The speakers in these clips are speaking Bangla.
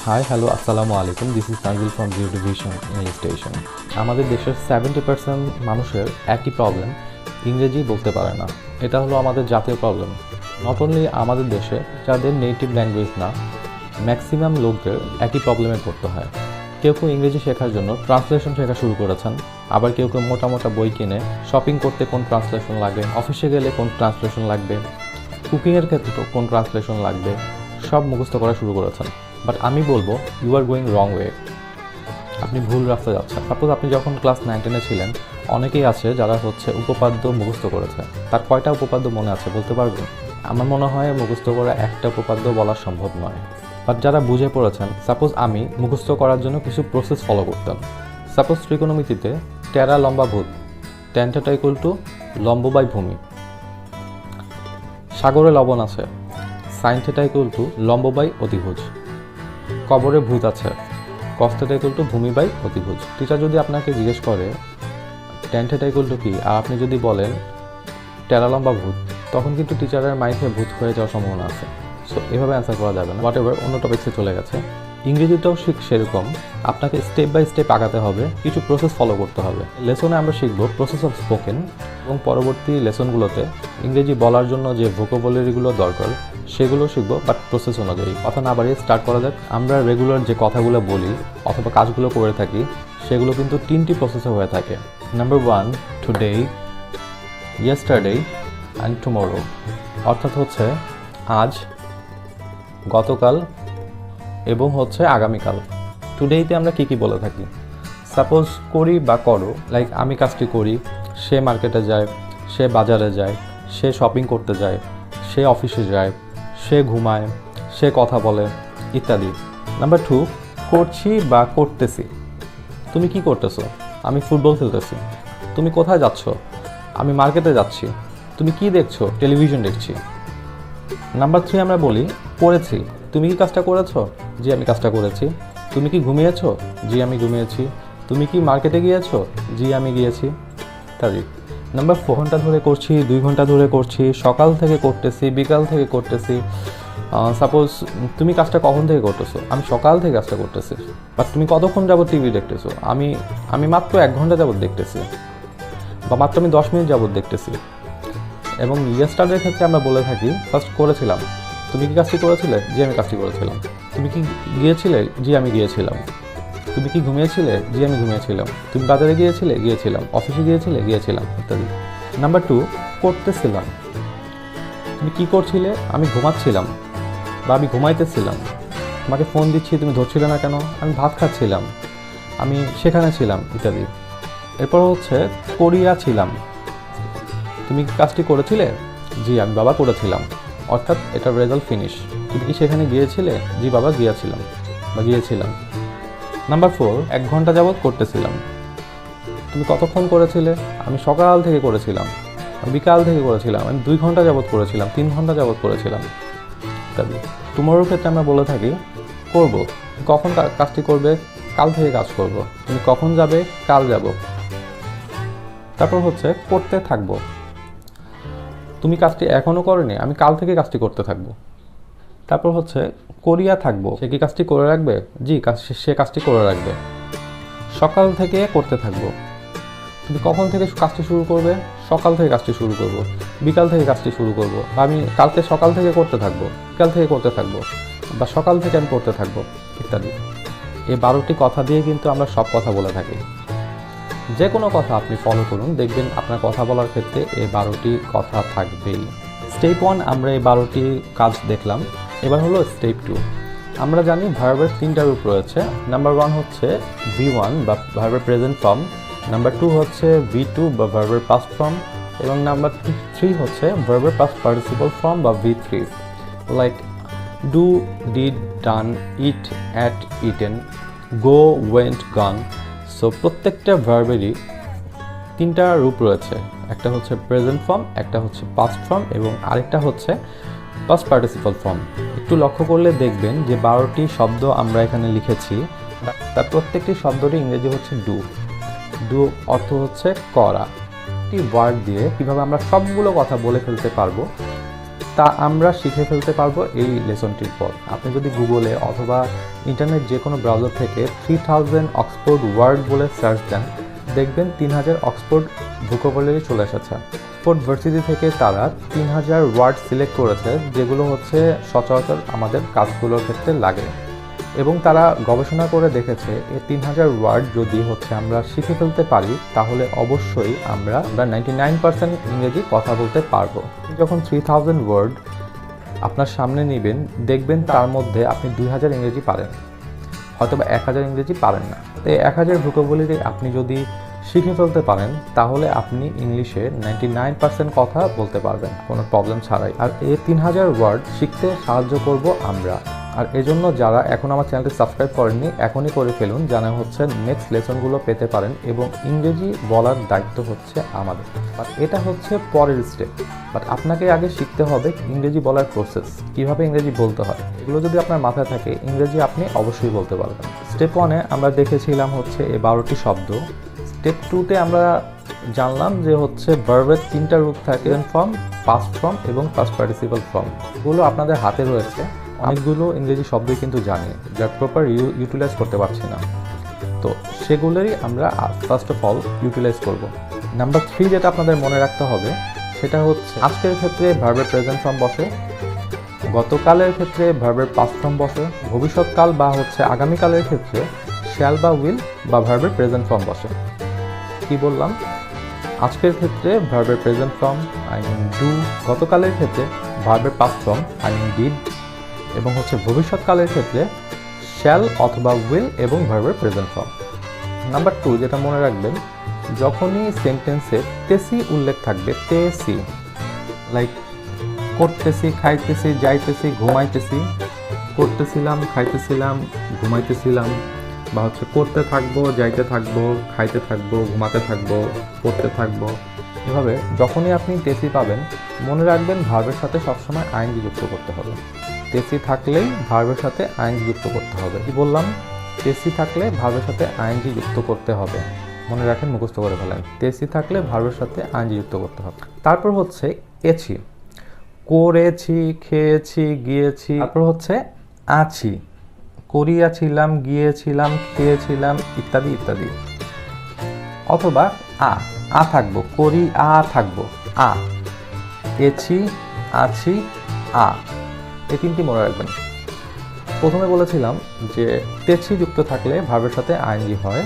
হাই হ্যালো আসসালামু আলাইকুম, this is Tanzil from zero division English station. আমাদের দেশের 70% মানুষের একই প্রবলেম, ইংরেজি বলতে পারে না। এটা হলো আমাদের জাতীয় প্রবলেম। নট অনলি আমাদের দেশে, যাদের নেটিভ ল্যাঙ্গুয়েজ না, ম্যাক্সিমাম লোকদের একই প্রবলেমে পড়তে হয়। কেউ কেউ ইংরেজি শেখার জন্য ট্রান্সলেশন শেখা শুরু করেছেন, আবার কেউ কেউ মোটা মোটা বই কিনে শপিং করতে কোন ট্রান্সলেশন লাগবে, অফিসে গেলে কোন ট্রান্সলেশন লাগবে, কুকিংয়ের ক্ষেত্রে কোন ট্রান্সলেশন লাগবে, সব মুখস্থ করা শুরু করেছেন। বাট আমি বলবো you are going wrong way, আপনি ভুল রাস্তা যাচ্ছেন। সাপোজ আপনি যখন ক্লাস 9-10-এ ছিলেন, অনেকেই আছে যারা উপপাদ্য মুখস্থ করেছে। তার কয়টা উপপাদ্য মনে আছে বলতে পারবেন? আমার মনে হয় মুখস্থ করা একটা উপপাদ্য বলা সম্ভব নয়। বাট যারা বুঝে পড়েছেন, সাপোজ আমি মুখস্থ করার জন্য কিছু প্রসেস ফলো করতাম। সাপোজ ত্রিকোণমিতিতে টেরা লম্বা ভূত, ট্যান থিটা ইকুয়াল টু লম্ব বাই ভূমি। সাগরে লবণ আছে, সাইন থিটা ইকুয়াল টু লম্ব বাই অতিভুজ। কবরে ভূত আছে, কস থিটা ইকুয়াল টু ভূমি বাই অতিভুজ। টিচার যদি আপনাকে জিজ্ঞেস করে ট্যান থিটা ইকুয়াল টু কি, আর আপনি যদি বলেন টেরা লম্বা ভূত, তখন কিন্তু টিচারের মাইন্ডে ভূত হয়ে যাওয়ার সম্ভাবনা আছে। সো এভাবে অ্যান্সার করা যাবে না। হোয়াট এভার, অন্য টপিক্সে চলে গেছে। ইংরেজিটাও সেরকম, আপনাকে স্টেপ বাই স্টেপ আগাতে হবে, কিছু প্রসেস ফলো করতে হবে। লেসনে আমরা শিখব প্রসেস অফ স্পোকেন, এবং পরবর্তী লেসনগুলোতে ইংরেজি বলার জন্য যে ভোকাবুলারিগুলো দরকার সেগুলো শিখব, বাট প্রসেস অনুযায়ী। কথা না বাড়িয়ে স্টার্ট করা যাক। আমরা রেগুলার যে কথাগুলো বলি অথবা কাজগুলো করে থাকি, সেগুলো কিন্তু 3টি প্রসেসে হয়ে থাকে। Number 1, today, yesterday and tomorrow. অর্থাৎ আজ, গতকাল এবং আগামীকাল। টুডেতে আমরা কী বলে থাকি? সাপোজ করি বা করো, লাইক আমি কাজটি করি, সে মার্কেটে যায়, সে বাজারে যায়, সে শপিং করতে যায়, সে অফিসে যায়, সে ঘুমায়, সে কথা বলে, ইত্যাদি। নাম্বার 2, করছি বা করতেছি। তুমি কি করতেছো? আমি ফুটবল খেলতেছি। তুমি কোথায় যাচ্ছ? আমি মার্কেটে যাচ্ছি। তুমি কি দেখছো? টেলিভিশন দেখছি। নাম্বার 3 আমরা বলি করেছি। তুমি কি কাজটা করেছো? জি আমি কাজটা করেছি। তুমি কি ঘুমিয়েছো? জি আমি ঘুমিয়েছি। তুমি কি মার্কেটে গিয়েছো? জি আমি গিয়েছি, ইত্যাদি। নাম্বার 4, ঘন্টা ধরে করছি, 2 ঘন্টা ধরে করছি, সকাল থেকে করতেছি, বিকাল থেকে করতেছি। সাপোজ তুমি কাজটা কখন থেকে করতেছো? আমি সকাল থেকে কাজটা করতেছি। বাট তুমি কতক্ষণ যাবত টিভি দেখতেছো? আমি মাত্র 1 ঘন্টা যাবত দেখতেছি, বা মাত্র আমি 10 মিনিট যাবত দেখতেছি। এবং ইয়েস্টারডের ক্ষেত্রে আমরা বলে থাকি ফার্স্ট করেছিলাম। তুমি কি কাজটি করেছিলে? জি আমি কাজটি করেছিলাম। তুমি কি গিয়েছিলে? জি আমি গিয়েছিলাম। তুমি কি ঘুমিয়েছিলে? জি আমি ঘুমিয়েছিলাম। তুমি বাজারে গিয়েছিলে? গিয়েছিলাম। অফিসে গিয়েছিলে? গিয়েছিলাম, ইত্যাদি। নাম্বার 2, করতেছিলাম। তুমি কি করছিলে? আমি ঘুমাচ্ছিলাম বা আমি ঘুমাইতেছিলাম। তোমাকে ফোন দিচ্ছি, তুমি ধরছিলে না কেন? আমি ভাত খাচ্ছিলাম, আমি সেখানে ছিলাম, ইত্যাদি। এরপর করিয়াছিলাম। তুমি কি কাজটি করেছিলে? জি আমি বাবা করেছিলাম, অর্থাৎ এটার রেজাল্ট ফিনিশ। তুমি কি সেখানে গিয়েছিলে? জি বাবা গিয়েছিলাম বা গিয়েছিলাম। নাম্বার 4, 1 ঘন্টা যাবৎ করতেছিলাম। তুমি কতক্ষণ করেছিলে? আমি সকাল থেকে করেছিলাম, বিকাল থেকে করেছিলাম, আমি 2 ঘন্টা যাবৎ করেছিলাম, 3 ঘন্টা যাবৎ করেছিলাম, ইত্যাদি। টুমরোর ক্ষেত্রে আমরা বলে থাকি করব। কখন কাজটি করবে? কাল থেকে কাজ করব। তুমি কখন যাবে? কাল যাব। তারপর করতে থাকবো। তুমি কাজটি এখনও করোনি, আমি কাল থেকে কাজটি করতে থাকবো। তারপর করিয়া থাকবো। সে কি কাজটি করে রাখবে? জি সে কাজটি করে রাখবে। সকাল থেকে করতে থাকবো। তুমি কখন থেকে কাজটি শুরু করবে? সকাল থেকে কাজটি শুরু করব, বিকাল থেকে কাজটি শুরু করব, বা আমি কালকে সকাল থেকে করতে থাকবো, বিকাল থেকে করতে থাকবো, বা সকাল থেকে আমি করতে থাকবো, ইত্যাদি। এই 12টি কথা দিয়ে কিন্তু আমরা সব কথা বলে থাকি। যে কোনো কথা আপনি ফলো করুন, দেখবেন আপনার কথা বলার ক্ষেত্রে এই 12টি কথা থাকবেই। স্টেপ 1 আমরা এই 12টি কাজ দেখলাম। এবার হলো স্টেপ 2। আমরা জানি ভার্বের 3টা রূপ রয়েছে। নাম্বার 1 V1 বা ভার্বের প্রেজেন্ট ফর্ম। নাম্বার 2 V2 বা ভার্বের পাস্ট ফর্ম। এবং নাম্বার 3 ভার্বের পাস্ট পার্টিসিপল ফর্ম বা V3, like do, did, done, it, at, eaten, go, went, gone. So প্রত্যেকটা ভার্বেরই 3টা রূপ রয়েছে। একটা প্রেজেন্ট ফর্ম, একটা পাস্ট ফর্ম, এবং আরেকটা পাস্ট পার্টিসিপল ফর্ম। একটু লক্ষ্য করলে দেখবেন যে 12টি শব্দ আমরা এখানে লিখেছি, তার প্রত্যেকটি শব্দটি ইংরেজি ডু। ডু অর্থ করা। একটি ওয়ার্ড দিয়ে কীভাবে আমরা সবগুলো কথা বলে ফেলতে পারবো তা আমরা শিখে ফেলতে পারবো এই লেসনটির পর। আপনি যদি গুগলে অথবা ইন্টারনেট যে কোনো ব্রাউজার থেকে 3000 অক্সফোর্ড ওয়ার্ড বলে সার্চ দেন, দেখবেন 3000 অক্সফোর্ড ভোকাবুলারি চলে এসেছে। অক্সফোর্ড ভার্সিটি থেকে তারা 3000 ওয়ার্ড সিলেক্ট করেছে, যেগুলো হচ্ছে সচরাচর আমাদের কাজগুলোর ক্ষেত্রে লাগে। এবং তারা গবেষণা করে দেখেছে এই 3000 ওয়ার্ড যদি হচ্ছে আমরা শিখে ফেলতে পারি, তাহলে অবশ্যই আমরা 99% ইংরেজি কথা বলতে পারবো। যখন 3000 ওয়ার্ড আপনার সামনে নেবেন, দেখবেন তার মধ্যে আপনি 2000 ইংরেজি পারেন, হয়তো বা 1000 ইংরেজি পারেন না। তো এই 1000 ভোকাবুলারি আপনি যদি শিখে ফেলতে পারেন, তাহলে আপনি ইংলিশে 99% কথা বলতে পারবেন কোনো প্রবলেম ছাড়াই। আর এই 3000 ওয়ার্ড শিখতে সাহায্য করব আমরা। আর এজন্য যারা এখন আমার চ্যানেলটি সাবস্ক্রাইব করেননি, এখনই করে ফেলুন, যেন হচ্ছে নেক্সট লেসনগুলো পেতে পারেন। এবং ইংরেজি বলার দায়িত্ব হচ্ছে আমাদের, বাট এটা হচ্ছে পরের স্টেপ। বাট আপনাকে আগে শিখতে হবে ইংরেজি বলার প্রসেস, কীভাবে ইংরেজি বলতে হয়। এগুলো যদি আপনার মাথায় থাকে, ইংরেজি আপনি অবশ্যই বলতে পারবেন। স্টেপ 1-এ আমরা দেখেছিলাম হচ্ছে এই 12টি শব্দ। স্টেপ 2-তে আমরা জানলাম যে হচ্ছে ভার্বের 3টা রূপ থাকে, ফর্ম, পাস্ট ফর্ম এবং পাস্ট পার্টিসিপল ফর্ম। এগুলো আপনাদের হাতে রয়েছে। অনেকগুলো ইংরেজি শব্দই কিন্তু জানি, যার প্রপার ইউটিলাইজ করতে পারছি না, তো সেগুলোরই আমরা ফার্স্ট অফ অল ইউটিলাইজ করব। নাম্বার 3 যেটা আপনাদের মনে রাখতে হবে, সেটা হচ্ছে আজকের ক্ষেত্রে ভার্বের প্রেজেন্ট ফর্ম বসে, গতকালের ক্ষেত্রে ভার্বের পাস্ট ফর্ম বসে, ভবিষ্যৎকাল বা হচ্ছে আগামীকালের ক্ষেত্রে শ্যাল বা উইল বা ভার্বের প্রেজেন্ট ফর্ম বসে। কি বললাম? আজকের ক্ষেত্রে ভার্বের present form I mean do, গতকালের ক্ষেত্রে ভার্বের past form I mean did, এবং হচ্ছে ভবিষ্যৎকালের ক্ষেত্রে শ্যাল অথবা উইল এবং ভার্বের প্রেজেন্ট ফর্ম। নাম্বার 2 যেটা মনে রাখবেন, যখনই সেন্টেন্সে তেসি উল্লেখ থাকবে, তেসি, লাইক করতেছি, খাইতেছি, যাইতেছি, ঘুমাইতেছি, করতেছিলাম, খাইতেছিলাম, ঘুমাইতেছিলাম, বা হচ্ছে করতে থাকবো, যাইতে থাকবো, খাইতে থাকবো, ঘুমাতে থাকবো, পড়তে থাকবো, এভাবে যখনই আপনি তেসি পাবেন, মনে রাখবেন ভার্বের সাথে সবসময় আইএনজি যুক্ত করতে হবে। তেসি থাকলেই ভার্বের সাথে আইএনজি যুক্ত করতে হবে। কি বললাম? তেসি থাকলে ভার্বের সাথে আইএনজি যুক্ত করতে হবে। মনে রাখেন, মুখস্থ করে ফেলেন। তেসি থাকলে ভার্বের সাথে আইএনজি যুক্ত করতে হবে। তারপর হচ্ছে এছি, করেছি, খেয়েছি, গিয়েছি। তারপর হচ্ছে আছি, করিয়াছিলাম, গিয়েছিলাম, খেয়েছিলাম, ইত্যাদি ইত্যাদি। অথবা আ থাকবো, করি আ থাকবো, আ, এছি, আছি, আ, এই 3টি মনে রাখবেন। প্রথমে বলেছিলাম যে তেছি যুক্ত থাকলে ভার্বের সাথে আইএনজি হয়,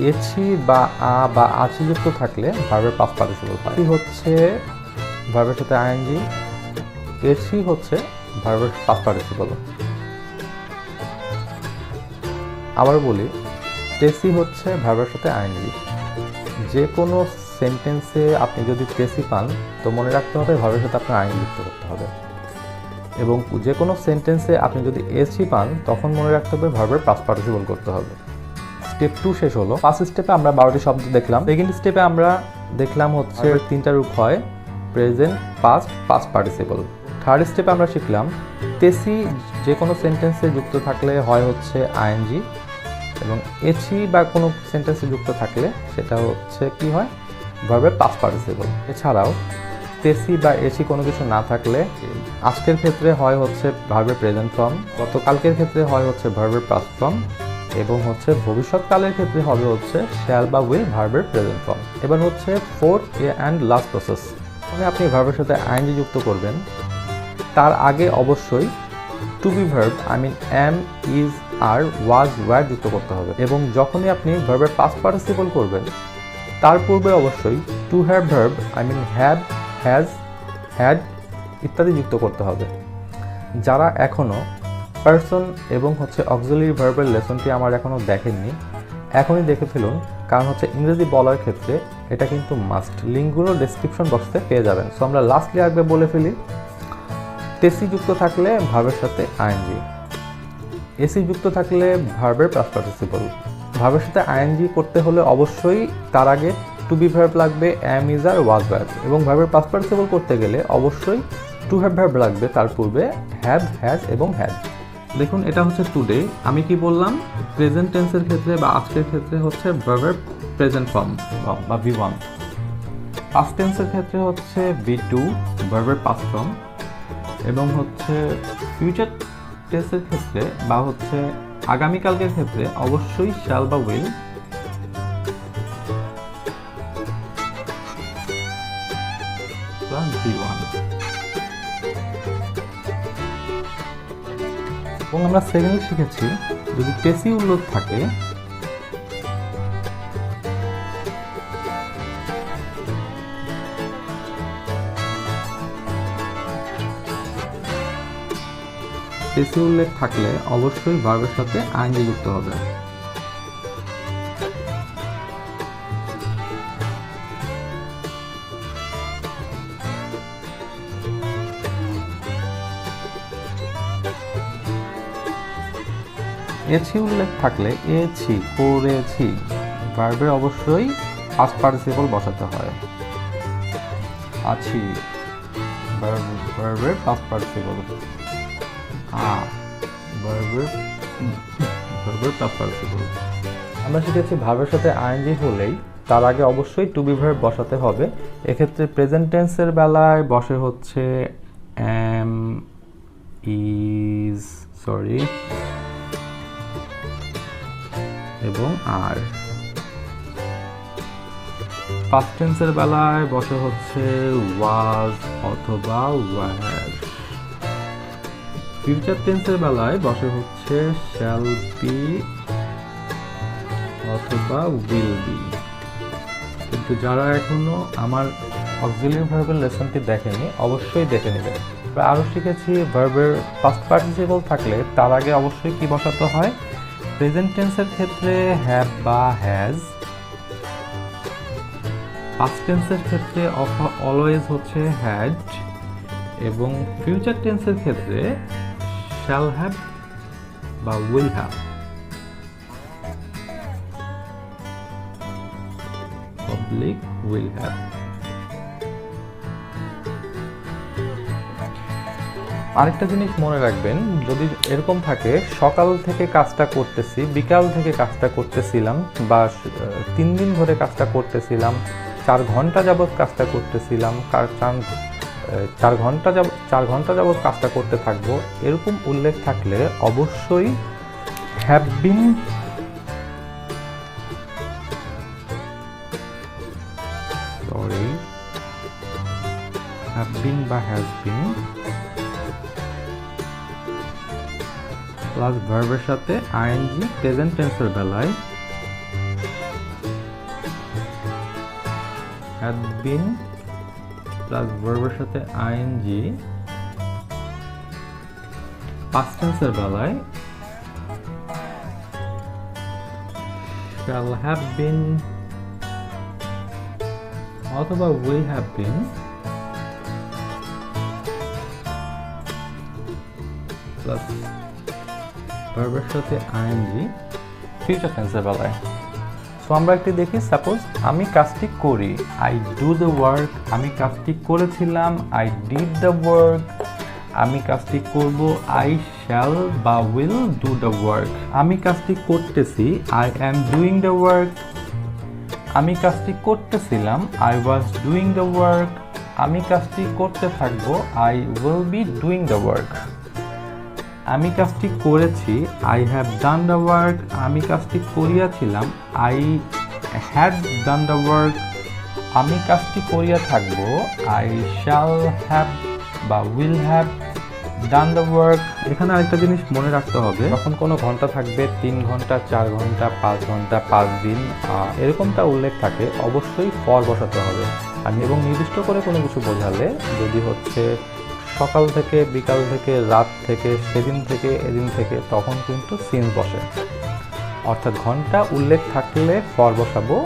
এছি বা আ বা আছি যুক্ত থাকলে ভার্বের পাস্ট পার্টিসিপল হয়। হচ্ছে ভার্বের সাথে আইএনজি, এছি হচ্ছে ভার্বের পাস্ট পার্টিসিপল। আবার বলি, তেসি হচ্ছে ভার্বের সাথে আইএনজি। যে কোনো সেন্টেন্সে আপনি যদি তেসি পান, তো মনে রাখতে হবে ভার্বের সাথে আপনার আইএনজি যুক্ত করতে হবে। এবং যে কোনো সেন্টেন্সে আপনি যদি এসি পান, তখন মনে রাখতে হবে ভার্বের পাস্ট পার্টিসিপল করতে হবে। স্টেপ 2 শেষ হলো। ফার্স্ট স্টেপে আমরা 12টি শব্দ দেখলাম। সেকেন্ড স্টেপে আমরা দেখলাম হচ্ছে 3টা রূপ হয়, present, past, past participle. Third স্টেপে আমরা শিখলাম তেসি যে কোনো সেন্টেন্সে যুক্ত থাকলে হয় হচ্ছে আইএনজি, এবং এছি বা কোনো সেন্টেন্সে যুক্ত থাকলে সেটা হচ্ছে কি হয়, ভার্বের পাস্ট পার্টিসিপল। এছাড়াও তেসি বা এসি কোনো কিছু না থাকলে আজকের ক্ষেত্রে হয় হচ্ছে ভার্বের প্রেজেন্ট ফর্ম, গতকালকের ক্ষেত্রে হয় হচ্ছে ভার্বের পাস্ট ফর্ম, এবং হচ্ছে ভবিষ্যৎকালের ক্ষেত্রে হবে হচ্ছে শ্যাল বা উইল ভার্বের প্রেজেন্ট ফর্ম। এবার হচ্ছে ফোর্থ অ্যান্ড লাস্ট প্রসেস। মানে আপনি ভার্বের সাথে আইএনজি যুক্ত করবেন, তার আগে অবশ্যই to be verb I mean am, is, are, was, were যুক্ত করতে হবে। এবং যখনই আপনি ভার্বের পাস্ট পার্টিসিপল করবেন, তার পূর্বে অবশ্যই to have verb I mean have, has, had ইত্যাদি যুক্ত করতে হবে। যারা এখনও পার্সন এবং হচ্ছে অক্সিলারি ভার্বের লেসনটি আমার এখনও দেখেননি, এখনই দেখে ফেলুন, কারণ হচ্ছে ইংরেজি বলার ক্ষেত্রে এটা কিন্তু মাস্ট। লিঙ্কগুলো ডেসক্রিপশন বক্সে পেয়ে যাবেন। সো আমরা লাস্টলি আগে বলে ফেলি, তেসি যুক্ত থাকলে ভার্বের সাথে আইএনজি, এসি যুক্ত থাকলে ভার্বের পাস্ট পার্টিসিপল। ভার্বের সাথে আইএনজি করতে হলে অবশ্যই তার আগে টু বি ভার্ব লাগবে, am, is, are, was verb. এবং ভার্বের পাস্ট পার্টিসিপল করতে গেলে অবশ্যই টু হ্যাভ ভার্ব লাগবে, তার পূর্বে হ্যাভ, হ্যাজ এবং হ্যাড। দেখুন, এটা হচ্ছে টুডে। আমি কি বললাম? প্রেজেন্ট টেন্সের ক্ষেত্রে বা আজকের ক্ষেত্রে হচ্ছে ভার্বের প্রেজেন্ট ফর্ম বা V1। পাস্ট টেন্সের ক্ষেত্রে হচ্ছে V2 ভার্বের পাস্ট ফর্ম, এবং হচ্ছে ফিউচার টেন্সের ক্ষেত্রে বা হচ্ছে আগামীকালকের ক্ষেত্রে অবশ্যই শ্যাল বা উইল প্লাস V1। এবং আমরা সেকেন্ডলি শিখেছি যদি টেসি উল্লেখ থাকে টেসি উল্লেখ থাকলে অবশ্যই ভার্বের সাথে আইএনজি যুক্ত হবে। এছি উল্লেখ থাকলে এছি করেছি ভার্বের অবশ্যই পাস্ট পার্টিসিপল বসাতে হয়। আছি ভার্বের পাস্ট পার্টিসিপল, আমরা শিখেছি ভার্বের সাথে আইএনজি হলেই তার আগে অবশ্যই টু বি ভার্ব বসাতে হবে। এক্ষেত্রে প্রেজেন্ট টেন্সের বেলায় বসে হচ্ছে এম, ইজ, এবং আর। পাস্ট টেন্সের বেলায় বসে হচ্ছে ওয়াজ অথবা ওয়ার। ফিউচার টেন্সের বেলায় বসে হচ্ছে শ্যাল বি অথবা উইল বি। কিন্তু যারা এখনো আমার অক্সিলিয়ারি ভার্বের লেসনটি দেখেনি অবশ্যই দেখে নেবেন। আমরা আরও শিখেছি ভার্বের পাস্ট পার্টিসিপল থাকলে তার আগে অবশ্যই কি বসাতে হয়। প্রেজেন্ট টেন্সের ক্ষেত্রে হ্যাভ বা হ্যাজ, পাস্ট টেন্সের ক্ষেত্রে অলওয়েজ হচ্ছে হ্যাড, এবং ফিউচার টেন্সের ক্ষেত্রে শ্যাল হ্যাভ বা will have. Public will have. আরেকটা জিনিস মনে রাখবেন, যদি এরকম থাকে সকাল থেকে কাজটা করতেছি, বিকাল থেকে কাজটা করতেছিলাম, বা 3 দিন ধরে কাজটা করতেছিলাম, 4 ঘন্টা যাবৎ কাজটা করতেছিলাম, 4 ঘন্টা যাবৎ কাজটা করতে থাকবো, এরকম উল্লেখ থাকলে অবশ্যই হ্যাভ বিন বা হ্যাজ বিন প্লাস ভার্বের সাথে আইএনজি প্রেজেন্ট টেন্সের বেলায় হ্যাড বিন প্লাস ভার্বের সাথে আইএনজি, পাস্ট টেন্সের বেলায় shall have been অথবা will have been প্লাস ভার্বের সাথে আইএনজি ফিউচার টেন্সের বেলায়। সো আমরা একটি দেখি, সাপোজ আমি কাজটি করি, আই ডু দ্য ওয়ার্ক, আমি কাজটি করেছিলাম, আই ডিড দ্য ওয়ার্ক, আমি কাজটি করব, আই শ্যাল বা উইল ডু দ্য ওয়ার্ক, আমি কাজটি করতেছি, I am doing the work, আমি কাজটি করতেছিলাম, I was doing the work, আমি কাজটি করতে থাকবো, I will be doing the work, আমি কাজটি করেছি, I have done the work, আমি কাজটি করিয়াছিলাম, I had done the work, আমি কাজটি করিয়া থাকবো, আই শ্যাল হ্যাভ বা will have done the work. এখানে আরেকটা জিনিস মনে রাখতে হবে, যখন কোনো ঘন্টা থাকবে 3 ঘন্টা, 4 ঘন্টা, 5 ঘন্টা, 5 দিন এরকমটা উল্লেখ থাকে, অবশ্যই ফর বসাতে হবে। এবং নির্দিষ্ট করে কোনো কিছু বোঝালে, যদি হচ্ছে সকাল থেকে, বিকাল থেকে, রাত থেকে, সেদিন থেকে, এদিন থেকে, তখন কিন্তু সিন্স বসে। অর্থাৎ ঘন্টা উল্লেখ থাকলে ফর বসাবো,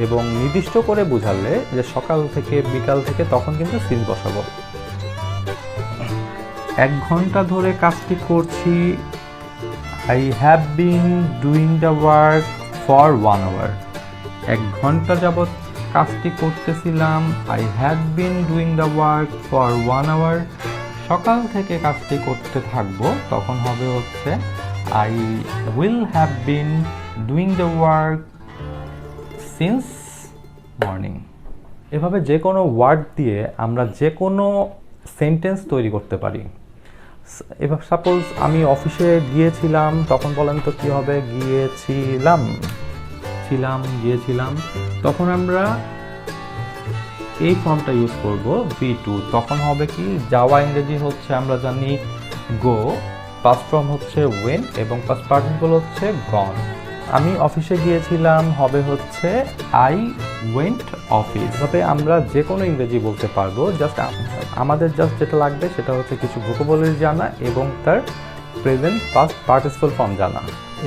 এবং নির্দিষ্ট করে বোঝালে যে সকাল থেকে, বিকাল থেকে, তখন কিন্তু সিন্স বসাবো। 1 ঘন্টা ধরে কাজটি করছি, I have been doing the work for 1 hour. 1 ঘন্টা যাবৎ কাজটি করতেছিলাম, I had been doing the work for 1 hour. সকাল থেকে কাজটি করতে থাকবো, তখন হবে হচ্ছে I will have been doing the work since morning. এভাবে যে কোনো ওয়ার্ড দিয়ে আমরা যে কোনো সেন্টেন্স তৈরি করতে পারি। এবার সাপোজ আমি অফিসে গিয়েছিলাম, তখন বলেন তো কী হবে? গিয়েছিলাম, তখন আমরা এই ফর্মটা ইউজ করব V2। তখন হবে কি? যাওয়া ইংরেজি হচ্ছে আমরা জানি গো, পাস্ট ফর্ম হচ্ছে ওয়েন্ট এবং পাস্ট পার্টিসিপল হচ্ছে গন। আমি অফিসে গিয়েছিলাম হবে হচ্ছে আই ওয়েন্ট অফিস। তবে আমরা যে কোনো ইংরেজি বলতে পারবো, আমাদের যেটা লাগবে সেটা হচ্ছে কিছু ভোকাবুলারি জানা এবং তার প্রেজেন্ট পাস্ট পার্টিসিপল ফর্ম জানা।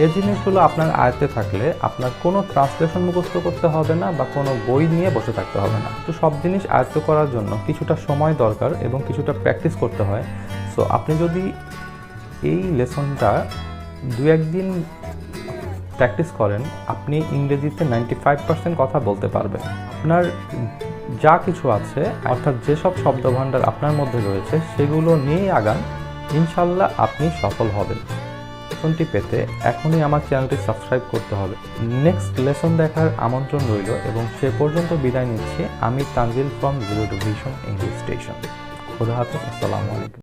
এই জিনিসগুলো আপনার আয়ত্তে থাকলে আপনার কোনো ট্রান্সলেশন মুখস্থ করতে হবে না বা কোনো বই নিয়ে বসে থাকতে হবে না। তো সব জিনিস আয়ত্ত করার জন্য কিছুটা সময় দরকার এবং কিছুটা প্র্যাকটিস করতে হয়। সো আপনি যদি এই লেসনটা 2-1 দিন প্র্যাকটিস করেন, আপনি ইংরেজিতে 95% কথা বলতে পারবেন। আপনার যা কিছু আছে, অর্থাৎ যেসব শব্দভাণ্ডার আপনার মধ্যে রয়েছে সেগুলো নিয়েই আগান, ইনশাল্লাহ আপনি সফল হবেন। লেসনটি পেতে এখনই আমার চ্যানেলটি সাবস্ক্রাইব করতে হবে। নেক্সট লেসন দেখার আমন্ত্রণ রইল এবং সে পর্যন্ত বিদায় নিচ্ছি। আমি Tanzil from zero to vision English station. খোদা হাফেজ, আসসালামু আলাইকুম।